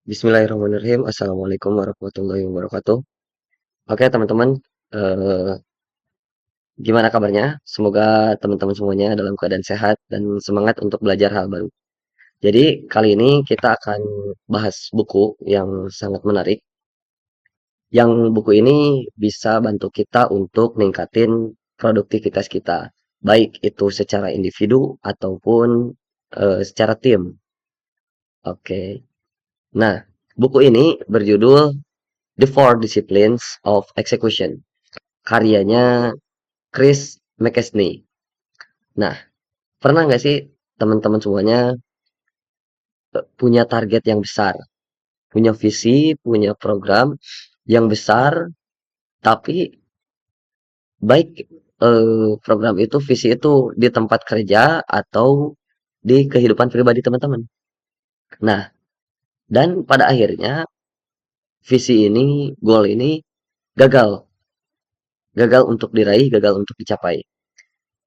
Bismillahirrahmanirrahim. Assalamualaikum warahmatullahi wabarakatuh. Oke, teman-teman, eh, gimana kabarnya? Semoga teman-teman semuanya dalam keadaan sehat dan semangat untuk belajar hal baru. Jadi, kali ini kita akan bahas buku yang sangat menarik. Yang buku ini bisa bantu kita untuk ningkatin produktivitas kita, baik itu secara individu ataupun secara tim. Oke. Nah, buku ini berjudul The Four Disciplines of Execution. Karyanya Chris McKesney. Nah, pernah nggak sih teman-teman semuanya punya target yang besar, punya visi, punya program yang besar, tapi baik program itu, visi itu di tempat kerja atau di kehidupan pribadi teman-teman. Nah, dan pada akhirnya visi ini, goal ini gagal, gagal untuk diraih, gagal untuk dicapai.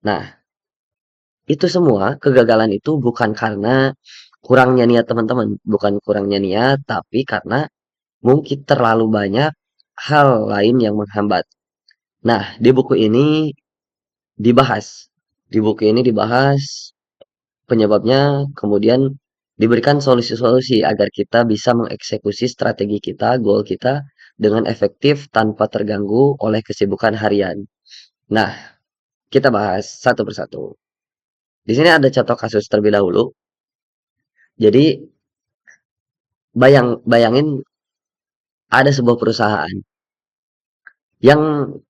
Nah, itu semua kegagalan itu bukan karena kurangnya niat teman-teman, bukan kurangnya niat, tapi karena mungkin terlalu banyak hal lain yang menghambat. Nah, dibahas. Di buku ini dibahas penyebabnya, kemudian diberikan solusi-solusi agar kita bisa mengeksekusi strategi kita, goal kita dengan efektif tanpa terganggu oleh kesibukan harian. Nah, kita bahas satu persatu. Di sini ada contoh kasus terlebih dahulu. Jadi, bayangin ada sebuah perusahaan yang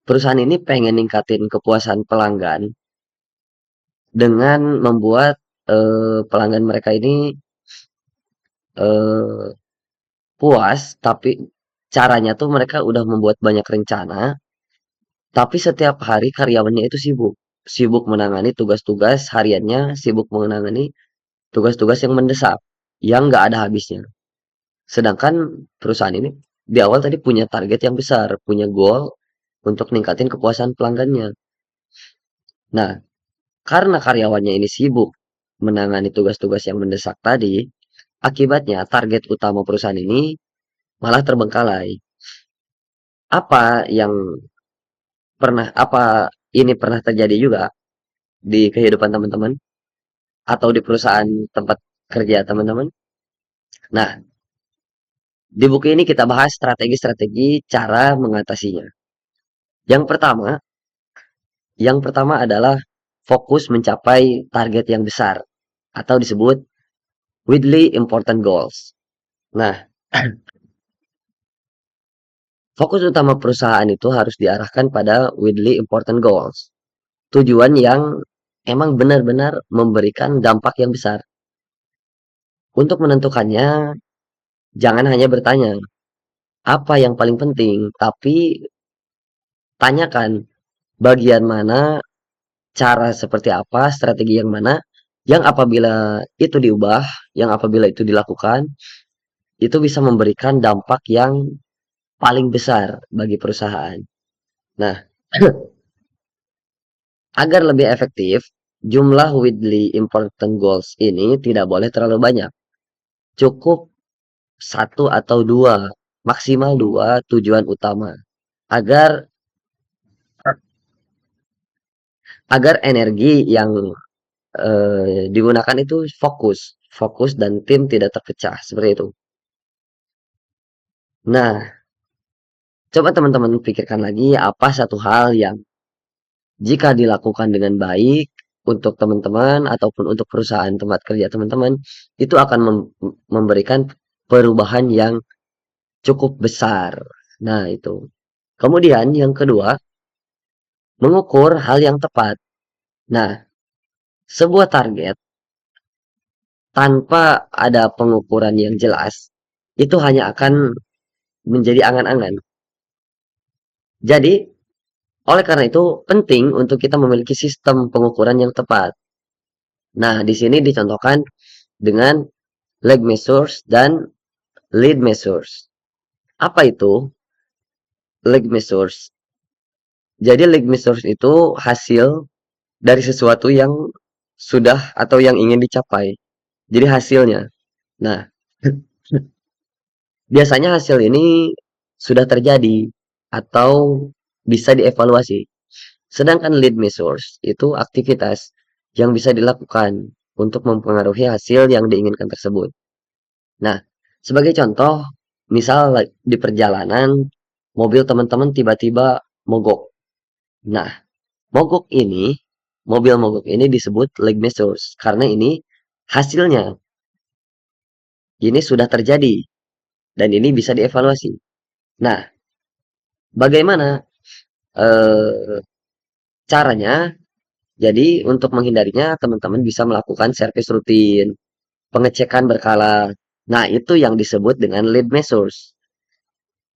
perusahaan ini pengen ningkatin kepuasan pelanggan dengan membuat pelanggan mereka ini eh, puas, tapi caranya tuh mereka udah membuat banyak rencana, tapi setiap hari karyawannya itu sibuk, sibuk menangani tugas-tugas hariannya, sibuk menangani tugas-tugas yang mendesak, yang nggak ada habisnya. Sedangkan perusahaan ini di awal tadi punya target yang besar, punya goal untuk ningkatin kepuasan pelanggannya. Nah, karena karyawannya ini sibuk menangani tugas-tugas yang mendesak tadi, akibatnya target utama perusahaan ini malah terbengkalai. Apa ini pernah terjadi juga di kehidupan teman-teman atau di perusahaan tempat kerja teman-teman? Nah, di buku ini kita bahas strategi-strategi cara mengatasinya. Yang pertama, yang pertama adalah fokus mencapai target yang besar atau disebut wildly important goals. Nah, fokus utama perusahaan itu harus diarahkan pada wildly important goals. Tujuan yang emang benar-benar memberikan dampak yang besar. Untuk menentukannya, jangan hanya bertanya apa yang paling penting, tapi tanyakan bagian mana, cara seperti apa, strategi yang mana, yang apabila itu diubah, yang apabila itu dilakukan, itu bisa memberikan dampak yang paling besar bagi perusahaan. Nah, agar lebih efektif, jumlah wildly important goals ini tidak boleh terlalu banyak. Cukup satu atau dua, maksimal dua tujuan utama. Agar agar energi yang digunakan itu fokus, fokus dan tim tidak terpecah seperti itu. Nah, coba teman-teman pikirkan lagi apa satu hal yang jika dilakukan dengan baik untuk teman-teman ataupun untuk perusahaan tempat kerja teman-teman, itu akan memberikan perubahan yang cukup besar. Nah, itu. Kemudian yang kedua, mengukur hal yang tepat. Nah, sebuah target tanpa ada pengukuran yang jelas, itu hanya akan menjadi angan-angan. Jadi, oleh karena itu penting untuk kita memiliki sistem pengukuran yang tepat. Nah, di sini dicontohkan dengan leg measures dan lead measures. Apa itu leg measures? Jadi leg measures itu hasil dari sesuatu yang sudah atau yang ingin dicapai. Jadi hasilnya. Nah, biasanya hasil ini sudah terjadi atau bisa dievaluasi. Sedangkan lead measures itu aktivitas yang bisa dilakukan untuk mempengaruhi hasil yang diinginkan tersebut. Nah, sebagai contoh, misal di perjalanan mobil teman-teman tiba-tiba mogok. Nah, mogok ini, mobil mogok ini disebut leg measures karena ini hasilnya ini sudah terjadi dan ini bisa dievaluasi. Nah, bagaimana eh, caranya? Jadi untuk menghindarinya teman-teman bisa melakukan servis rutin, pengecekan berkala. Nah, itu yang disebut dengan lead measures.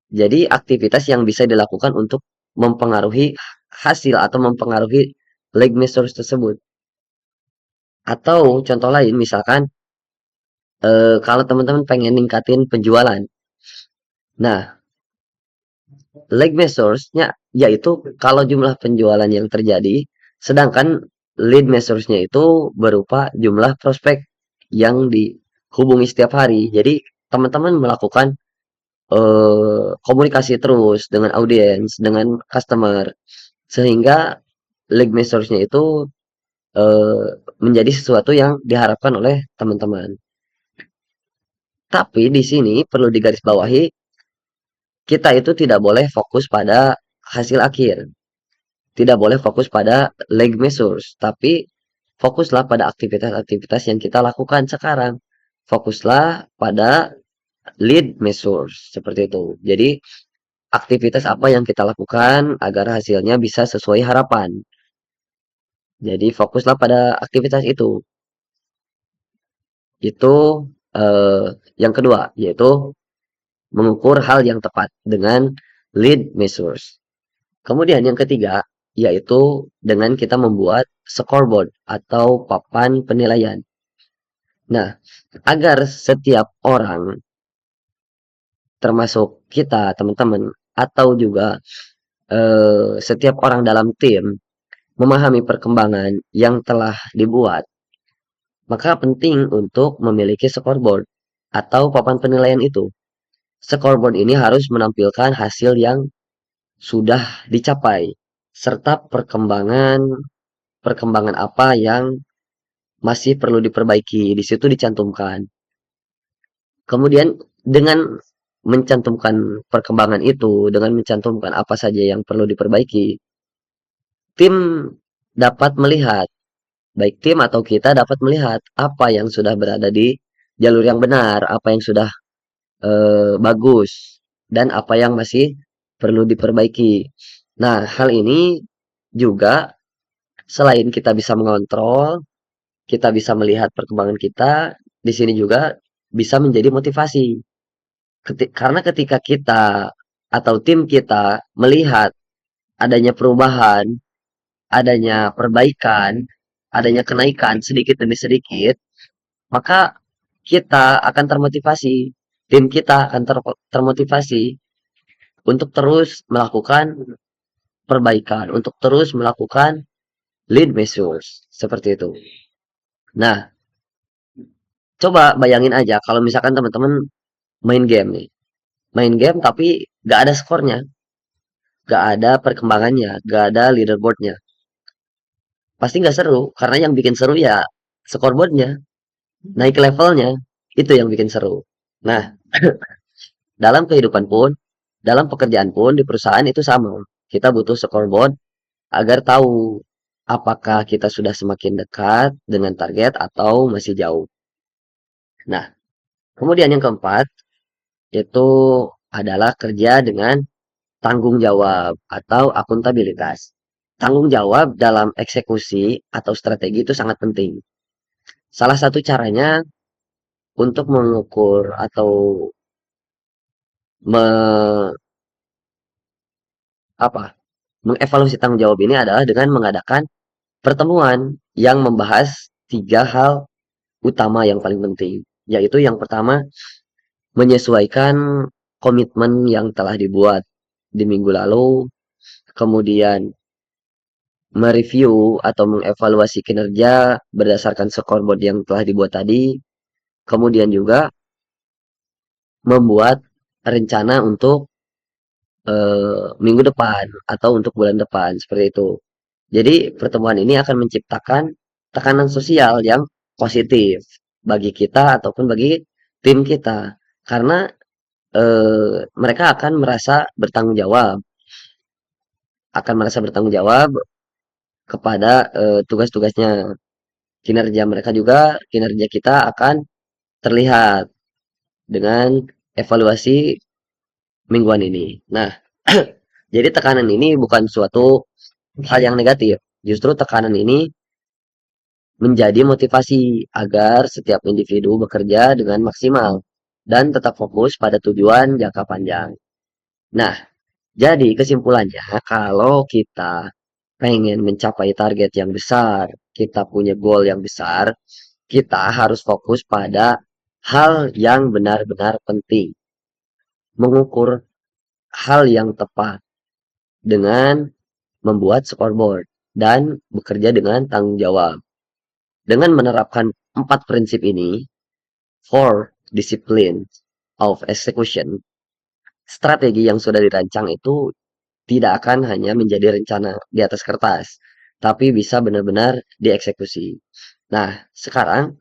Jadi aktivitas yang bisa dilakukan untuk mempengaruhi hasil atau mempengaruhi leg measures tersebut. Atau contoh lain misalkan kalau teman-teman pengen ningkatin penjualan. Nah, leg measures-nya yaitu kalau jumlah penjualan yang terjadi, sedangkan lead measures-nya itu berupa jumlah prospek yang dihubungi setiap hari. Jadi teman-teman melakukan komunikasi terus dengan audiens, dengan customer, sehingga leg measures-nya itu eh, menjadi sesuatu yang diharapkan oleh teman-teman. Tapi di sini perlu digarisbawahi, kita itu tidak boleh fokus pada hasil akhir, tidak boleh fokus pada leg measures, tapi fokuslah pada aktivitas-aktivitas yang kita lakukan sekarang. Fokuslah pada lead measures, seperti itu. Jadi, aktivitas apa yang kita lakukan agar hasilnya bisa sesuai harapan. Jadi, fokuslah pada aktivitas itu. Itu yang kedua, yaitu mengukur hal yang tepat dengan lead measures. Kemudian yang ketiga, yaitu dengan kita membuat scoreboard atau papan penilaian. Nah, agar setiap orang, termasuk kita, teman-teman, atau juga setiap orang dalam tim memahami perkembangan yang telah dibuat, maka penting untuk memiliki scoreboard atau papan penilaian itu. Scoreboard ini harus menampilkan hasil yang sudah dicapai serta perkembangan perkembangan apa yang masih perlu diperbaiki. Di situ dicantumkan. Kemudian dengan mencantumkan perkembangan itu, dengan mencantumkan apa saja yang perlu diperbaiki, tim dapat melihat, baik tim atau kita dapat melihat apa yang sudah berada di jalur yang benar, apa yang sudah bagus, dan apa yang masih perlu diperbaiki. Nah, hal ini juga selain kita bisa mengontrol, kita bisa melihat perkembangan kita, di sini juga bisa menjadi motivasi. Karena ketika kita atau tim kita melihat adanya perubahan, adanya perbaikan, adanya kenaikan sedikit demi sedikit, maka kita akan termotivasi. Tim kita akan termotivasi untuk terus melakukan perbaikan, untuk terus melakukan lead measures. Seperti itu. Nah, coba bayangin aja kalau misalkan teman-teman main game nih. Main game tapi gak ada skornya, gak ada perkembangannya, gak ada leaderboardnya. Pasti gak seru, karena yang bikin seru ya scoreboardnya, naik levelnya, itu yang bikin seru. Nah, dalam kehidupan pun, dalam pekerjaan pun, di perusahaan itu sama. Kita butuh scoreboard agar tahu apakah kita sudah semakin dekat dengan target atau masih jauh. Nah, kemudian yang keempat, itu adalah kerja dengan tanggung jawab atau akuntabilitas. Tanggung jawab dalam eksekusi atau strategi itu sangat penting. Salah satu caranya untuk mengukur atau me, apa, mengevaluasi tanggung jawab ini adalah dengan mengadakan pertemuan yang membahas tiga hal utama yang paling penting. Yaitu yang pertama, menyesuaikan komitmen yang telah dibuat di minggu lalu, kemudian mereview atau mengevaluasi kinerja berdasarkan scoreboard yang telah dibuat tadi, kemudian juga membuat rencana untuk minggu depan atau untuk bulan depan seperti itu. Jadi pertemuan ini akan menciptakan tekanan sosial yang positif bagi kita ataupun bagi tim kita karena mereka akan merasa bertanggung jawab kepada tugas-tugasnya. Kinerja kita akan terlihat dengan evaluasi mingguan ini. Nah, jadi tekanan ini bukan suatu hal yang negatif. Justru tekanan ini menjadi motivasi agar setiap individu bekerja dengan maksimal dan tetap fokus pada tujuan jangka panjang. Nah, jadi kesimpulannya kalau kita pengen mencapai target yang besar, kita punya goal yang besar, kita harus fokus pada hal yang benar-benar penting, mengukur hal yang tepat dengan membuat scoreboard dan bekerja dengan tanggung jawab. Dengan menerapkan 4 prinsip ini, four discipline of execution, strategi yang sudah dirancang itu tidak akan hanya menjadi rencana di atas kertas, tapi bisa benar-benar dieksekusi. Nah, sekarang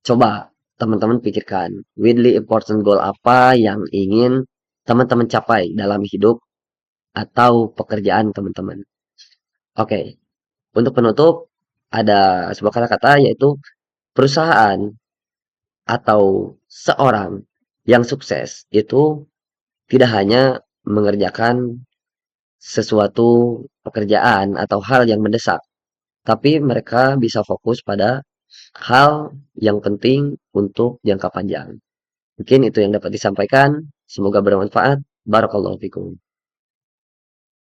coba teman-teman pikirkan, widely important goal apa yang ingin teman-teman capai dalam hidup atau pekerjaan teman-teman. Oke, untuk penutup ada sebuah kata-kata yaitu perusahaan atau seorang yang sukses itu tidak hanya mengerjakan sesuatu pekerjaan atau hal yang mendesak, tapi mereka bisa fokus pada hal yang penting untuk jangka panjang. Mungkin itu yang dapat disampaikan. Semoga bermanfaat. Barakallahu fikum.